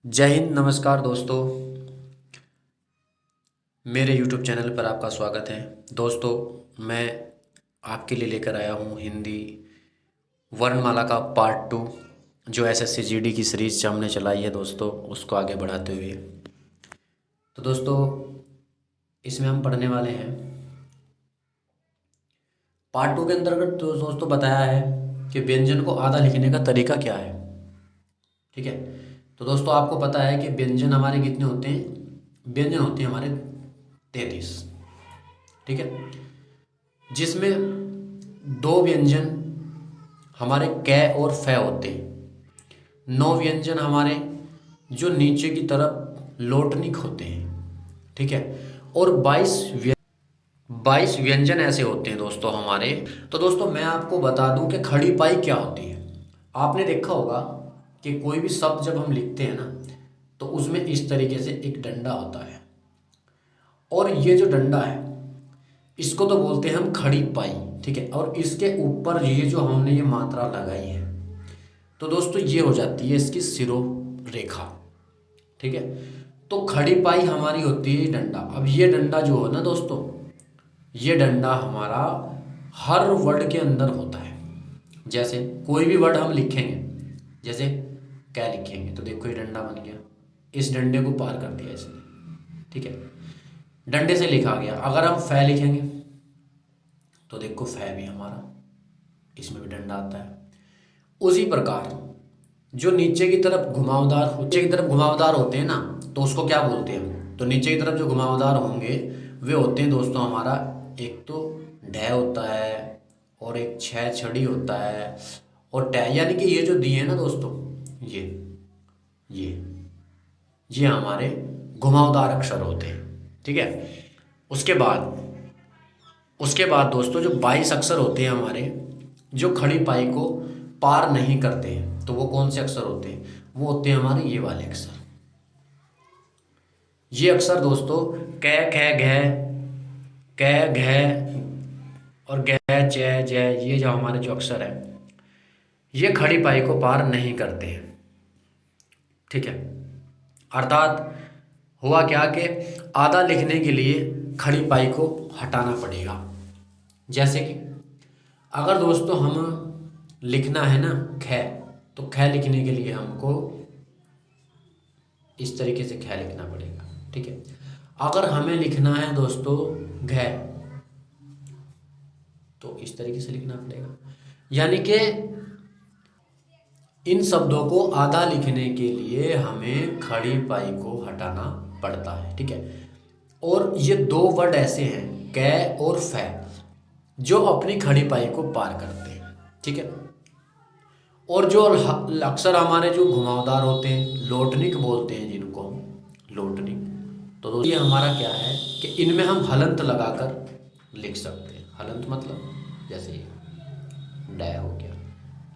जय हिंद। नमस्कार दोस्तों, मेरे YouTube चैनल पर आपका स्वागत है। दोस्तों, मैं आपके लिए लेकर आया हूँ हिंदी वर्णमाला का पार्ट 2, जो SSC GD की सीरीज हमने चलाई है दोस्तों, उसको आगे बढ़ाते हुए। तो दोस्तों, इसमें हम पढ़ने वाले हैं पार्ट 2 के अंतर्गत। तो दोस्तों बताया है कि व्यंजन को आधा लिखने का तरीका क्या है। ठीक है, तो दोस्तों आपको पता है कि व्यंजन हमारे कितने होते हैं। व्यंजन होते हैं हमारे 33। ठीक है, जिसमें दो व्यंजन हमारे कै और फै होते हैं। 9 व्यंजन हमारे जो नीचे की तरफ लोटनिक होते हैं। ठीक है, और 22 व्यंजन ऐसे होते हैं दोस्तों हमारे। तो दोस्तों मैं आपको बता दूं कि खड़ी पाई क्या होती है। आपने देखा होगा कि कोई भी शब्द जब हम लिखते हैं ना, तो उसमें इस तरीके से एक डंडा होता है, और ये जो डंडा है इसको तो बोलते हैं हम खड़ी पाई। ठीक है, और इसके ऊपर ये जो हमने ये मात्रा लगाई है, तो दोस्तों ये हो जाती है इसकी सिरो रेखा। ठीक है, तो खड़ी पाई हमारी होती है डंडा। अब ये डंडा जो है ना दोस्तों, ये डंडा हमारा हर वर्ड के अंदर होता है। जैसे कोई भी वर्ड हम लिखेंगे, जैसे क्या लिखेंगे, तो देखो ये डंडा बन गया, इस डंडे को पार कर दिया इसने। ठीक है, डंडे से लिखा गया। अगर हम फै लिखेंगे तो देखो फै भी हमारा, इसमें भी डंडा आता है। उसी प्रकार जो नीचे की तरफ घुमावदार होते हैं ना, तो उसको क्या बोलते हैं हम। तो नीचे की तरफ जो घुमावदार होंगे वे होते हैं दोस्तों हमारा, एक तो ढह होता है और एक छह छड़ी होता है और टै, यानी कि ये जो दिए हैं ना दोस्तों, ये ये हमारे घुमावदार अक्षर होते हैं। ठीक है, उसके बाद उसके बाद दोस्तों जो 22 अक्षर होते हैं हमारे, जो खड़ी पाई को पार नहीं करते हैं, तो वो कौन से अक्षर होते हैं। वो होते हैं हमारे ये वाले अक्षर। ये अक्षर दोस्तों कै ख घ, कै घ और ग च ज, ये जो हमारे जो अक्षर है ये खड़ी पाई को पार नहीं करते हैं। ठीक है, अर्थात हुआ क्या कि आधा लिखने के लिए खड़ी पाई को हटाना पड़ेगा। जैसे कि अगर दोस्तों हम लिखना है ना ख, तो ख लिखने के लिए हमको इस तरीके से ख लिखना पड़ेगा। ठीक है, अगर हमें लिखना है दोस्तों घ, तो इस तरीके से लिखना पड़ेगा। यानी कि इन शब्दों को आधा लिखने के लिए हमें खड़ी पाई को हटाना पड़ता है। ठीक है, और ये दो वर्ड ऐसे हैं कै और फै, जो अपनी खड़ी पाई को पार करते हैं। ठीक है, और जो अक्षर हमारे जो घुमावदार होते हैं, लोटनिक बोलते हैं जिनको हम, लोटनिक। तो दोस्तों ये हमारा क्या है कि इनमें हम हलंत लगाकर लिख सकते हैं। हलंत मतलब जैसे ये डै हो गया,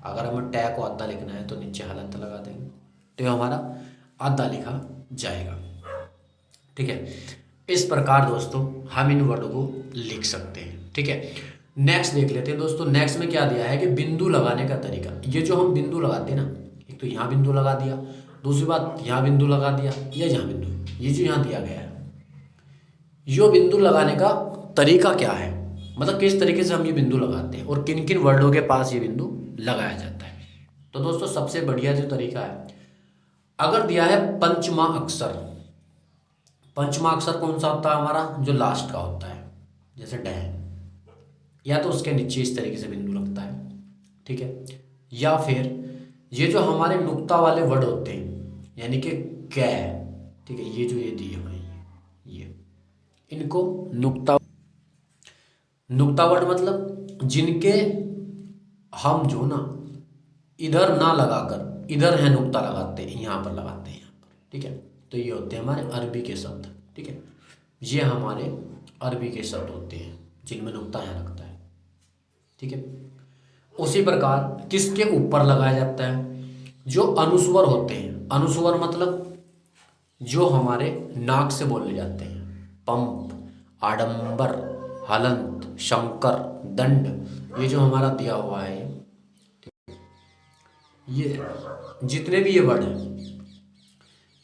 अगर हमें टै को आधा लिखना है तो नीचे हलंत लगा देंगे, तो ये हमारा आधा लिखा जाएगा। ठीक है, इस प्रकार दोस्तों हम इन वर्ड को लिख सकते हैं। ठीक है, नेक्स्ट देख लेते हैं दोस्तों। नेक्स्ट में क्या दिया है कि बिंदु लगाने का तरीका। ये जो हम बिंदु लगाते हैं ना, एक तो यहाँ बिंदु लगा दिया, दूसरी बात यहाँ बिंदु लगा दिया, या यहाँ बिंदु, ये जो यहाँ दिया गया है, यो बिंदु लगाने का तरीका क्या है, मतलब किस तरीके से हम ये बिंदु लगाते हैं और किन किन वर्डों के पास ये बिंदु लगाया जाता है। तो दोस्तों सबसे बढ़िया जो तरीका है, अगर दिया है पंचमा अक्षर, पंचमा अक्षर कौन सा होता है हमारा, जो लास्ट का होता है, जैसे डह, या तो उसके नीचे इस तरीके से बिंदु लगता है। ठीक है, या फिर ये जो हमारे नुक्ता वाले वर्ड होते हैं, यानी कि कै, ठीक है, ये जो ये दिए हुए हैं, ये इनको नुक्ता वर्ड मतलब जिनके हम जो ना इधर ना लगाकर, इधर है नुक्ता लगाते हैं, यहाँ पर लगाते हैं, यहाँ पर। ठीक है, तो ये होते हैं हमारे अरबी के शब्द। ठीक है, ये हमारे अरबी के शब्द होते हैं जिनमें नुक्ता यहाँ लगता है। ठीक है, उसी प्रकार किसके ऊपर लगाया जाता है, जो अनुस्वर होते हैं। अनुस्वर मतलब जो हमारे नाक से बोले जाते हैं, पंप, आडंबर, हलंत, शंकर, दंड, ये जो हमारा दिया हुआ है, ये जितने भी ये वर्ड हैं,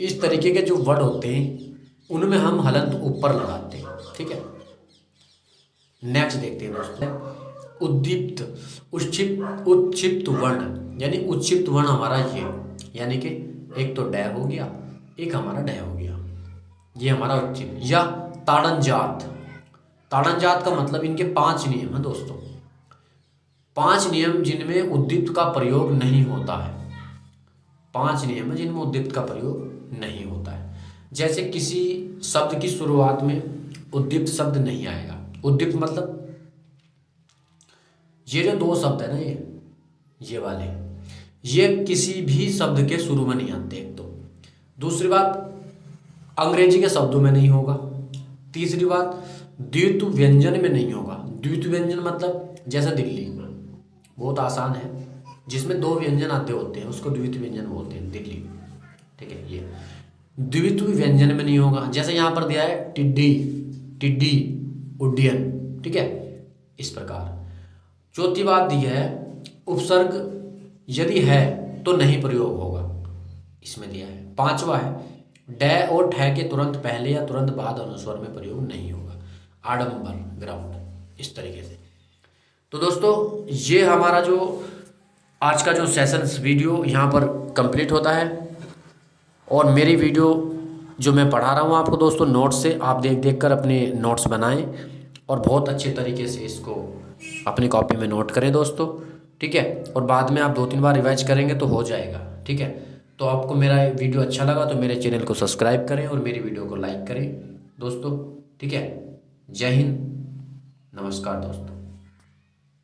इस तरीके के जो वर्ड होते हैं उनमें हम हलंत ऊपर लगाते हैं। ठीक है, नेक्स्ट देखते हैं दोस्तों, उद्दीप्त उत्क्षिप्त वर्ण, यानी उत्क्षिप्त वर्ण हमारा ये, यानी कि एक तो डै हो गया, एक हमारा डै हो गया, ये हमारा उत्क्षिप्त। या ताड़नजात, ताड़नजात का मतलब इनके 5 नियम हैं दोस्तों, 5 नियम जिनमें उद्दीप्त का प्रयोग नहीं होता है, 5 नियम है जिनमें उद्दीप्त का प्रयोग नहीं होता है। जैसे किसी शब्द की शुरुआत में उद्दीप्त शब्द नहीं आएगा। उद्दीप्त मतलब ये जो 2 शब्द है ना, ये वाले, ये किसी भी शब्द के शुरू में नहीं आते। एक तो दूसरी बात, अंग्रेजी के शब्दों में नहीं होगा। तीसरी बात, द्वित्व व्यंजन में नहीं होगा। द्वित्व व्यंजन मतलब जैसे दिल्ली, बहुत आसान है, जिसमें 2 व्यंजन आते होते हैं उसको द्वित्व व्यंजन बोलते हैं, दिल्ली। ठीक है, ये द्वित्व व्यंजन में नहीं होगा। जैसे यहाँ पर दिया है टिड्डी, टिड्डी, उड्डयन। ठीक है, इस प्रकार। चौथी बात दी है, उपसर्ग यदि है तो नहीं प्रयोग होगा, इसमें दिया है। 5वां है, डै और ठै के तुरंत पहले या तुरंत बाद अनुस्वर में प्रयोग नहीं होगा। आडंबर, ग्राउंड, इस तरीके से। तो दोस्तों ये हमारा जो आज का जो सेशंस वीडियो यहाँ पर कंप्लीट होता है। और मेरी वीडियो जो मैं पढ़ा रहा हूँ आपको दोस्तों, नोट्स से आप देख देख कर अपने नोट्स बनाएं और बहुत अच्छे तरीके से इसको अपनी कॉपी में नोट करें दोस्तों। ठीक है, और बाद में आप 2-3 बार रिवाइज करेंगे तो हो जाएगा। ठीक है, तो आपको मेरा वीडियो अच्छा लगा तो मेरे चैनल को सब्सक्राइब करें और मेरी वीडियो को लाइक करें दोस्तों। ठीक है, जय हिंद, नमस्कार दोस्तों।